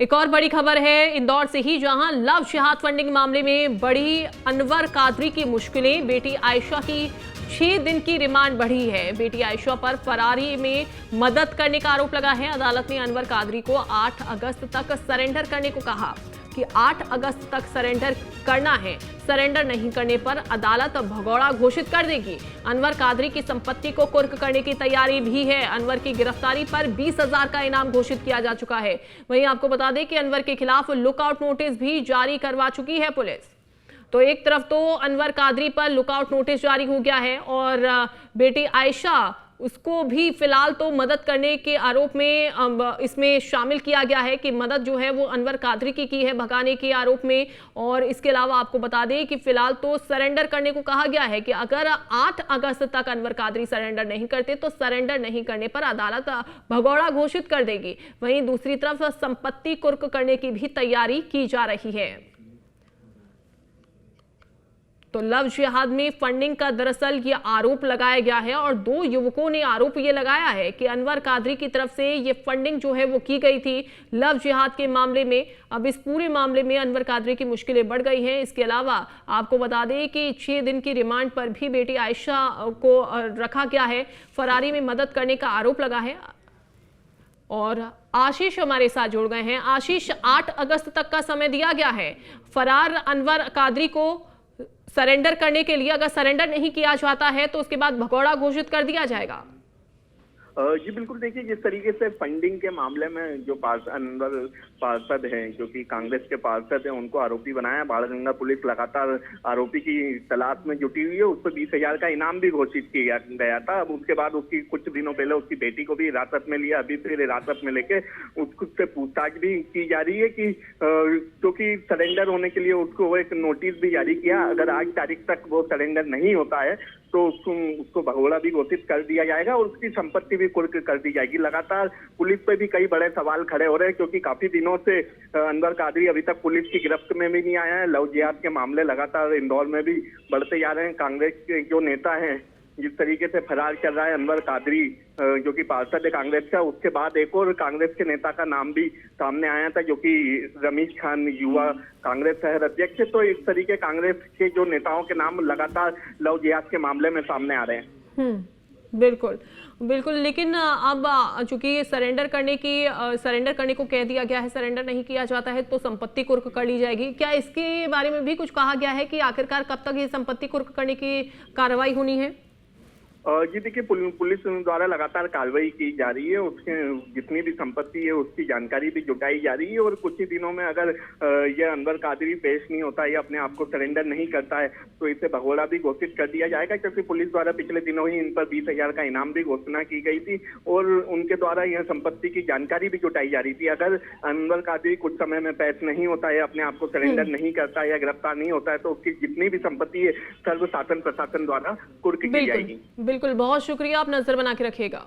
एक और बड़ी खबर है इंदौर से ही, जहां लव जिहाद फंडिंग मामले में बढ़ी अनवर कादरी की मुश्किलें। बेटी आयशा की 6 दिन की रिमांड बढ़ी है। बेटी आयशा पर फरारी में मदद करने का आरोप लगा है। अदालत ने अनवर कादरी को 8 अगस्त तक सरेंडर करने को कहा कि 8 अगस्त तक सरेंडर करना है। सरेंडर नहीं करने पर अदालत भगौड़ा घोषित कर देगी। अनवर कादरी की संपत्ति को कुर्क करने की तैयारी भी है। अनवर की गिरफ्तारी पर 20,000 का इनाम घोषित किया जा चुका है। वहीं आपको बता दें कि अनवर के खिलाफ लुकआउट नोटिस भी जारी करवा चुकी है पुलिस। तो एक तरफ तो अनवर कादरी पर लुकआउट नोटिस जारी हो गया है और बेटी आयशा उसको भी फिलहाल तो मदद करने के आरोप में इसमें शामिल किया गया है कि मदद जो है वो अनवर कादरी की है भगाने के आरोप में। और इसके अलावा आपको बता दें कि फिलहाल तो सरेंडर करने को कहा गया है कि अगर 8 अगस्त तक अनवर कादरी सरेंडर नहीं करते तो सरेंडर नहीं करने पर अदालत भगौड़ा घोषित कर देगी। वहीं दूसरी तरफ संपत्ति कुर्क करने की भी तैयारी की जा रही है। तो लव जिहाद में फंडिंग का दरअसल ये आरोप लगाया गया है और 2 युवकों ने आरोप ये लगाया है कि अनवर कादरी की तरफ से ये फंडिंग जो है वो की गई थी लव जिहाद के मामले में। अब इस पूरे मामले में अनवर कादरी की मुश्किलें बढ़ गई हैं। इसके अलावा आपको बता दें कि 6 दिन की रिमांड पर भी बेटी आयशा को रखा गया है। फरारी में मदद करने का आरोप लगा है। और आशीष हमारे साथ जुड़ गए हैं। आशीष, 8 अगस्त तक का समय दिया गया है फरार अनवर कादरी को सरेंडर करने के लिए। अगर सरेंडर नहीं किया जाता है तो उसके बाद भगौड़ा घोषित कर दिया जाएगा। जी बिल्कुल, देखिए जिस तरीके से फंडिंग के मामले में जो अनवर पार्षद हैं, जो कि कांग्रेस के पार्षद हैं, उनको आरोपी बनाया। बाणगंगा पुलिस लगातार आरोपी की तलाश में जुटी हुई है। उस पर 20,000 का इनाम भी घोषित किया गया था। अब उसके बाद उसकी कुछ दिनों पहले उसकी बेटी को भी हिरासत में लिया। अभी फिर हिरासत में लेके उससे पूछताछ भी की जा रही है कि क्योंकि सरेंडर होने के लिए उसको एक नोटिस भी जारी किया। अगर आज तारीख तक वो सरेंडर नहीं होता है तो उसको भगौड़ा भी घोषित कर दिया जाएगा और उसकी संपत्ति भी कुर्क कर दी जाएगी। लगातार पुलिस पे भी कई बड़े सवाल खड़े हो रहे हैं, क्योंकि काफी दिनों से अनवर कादरी अभी तक पुलिस की गिरफ्त में भी नहीं आया है। लव जिहाद के मामले लगातार इंदौर में भी बढ़ते जा रहे हैं। कांग्रेस के जो नेता हैं, जिस तरीके से फरार कर रहा है अनवर कादरी, जो कि पार्षद है कांग्रेस का, उसके बाद एक और कांग्रेस के नेता का नाम भी सामने आया था, जो कि रमीज खान, युवा कांग्रेस शहर अध्यक्ष है। तो इस तरीके कांग्रेस के जो नेताओं के नाम लगातार लव जिहाद के मामले में सामने आ रहे हैं। बिल्कुल बिल्कुल, लेकिन अब चूंकि सरेंडर करने को कह दिया गया है, सरेंडर नहीं किया जाता है तो संपत्ति कुर्क कर ली जाएगी। क्या इसके बारे में भी कुछ कहा गया है कि आखिरकार कब तक ये संपत्ति कुर्क करने की कार्रवाई होनी है? जी देखिए, पुलिस द्वारा लगातार कार्रवाई की जा रही है। उसके जितनी भी संपत्ति है उसकी जानकारी भी जुटाई जा रही है और कुछ ही दिनों में अगर यह अनवर कादरी पेश नहीं होता है या अपने आप को सरेंडर नहीं करता है तो इसे भगौड़ा भी घोषित कर दिया जाएगा, क्योंकि पुलिस द्वारा पिछले दिनों ही इन पर 20,000 का इनाम भी घोषणा की गई थी और उनके द्वारा यह संपत्ति की जानकारी भी जुटाई जा रही थी। अगर अनवर कादरी कुछ समय में पेश नहीं होता है, अपने आप को सरेंडर नहीं करता है या गिरफ्तार नहीं होता है तो उसकी जितनी भी संपत्ति है सर्व शासन प्रशासन द्वारा कुर्क की जाएगी। बिल्कुल, बहुत शुक्रिया, आप नजर बना के रखिएगा।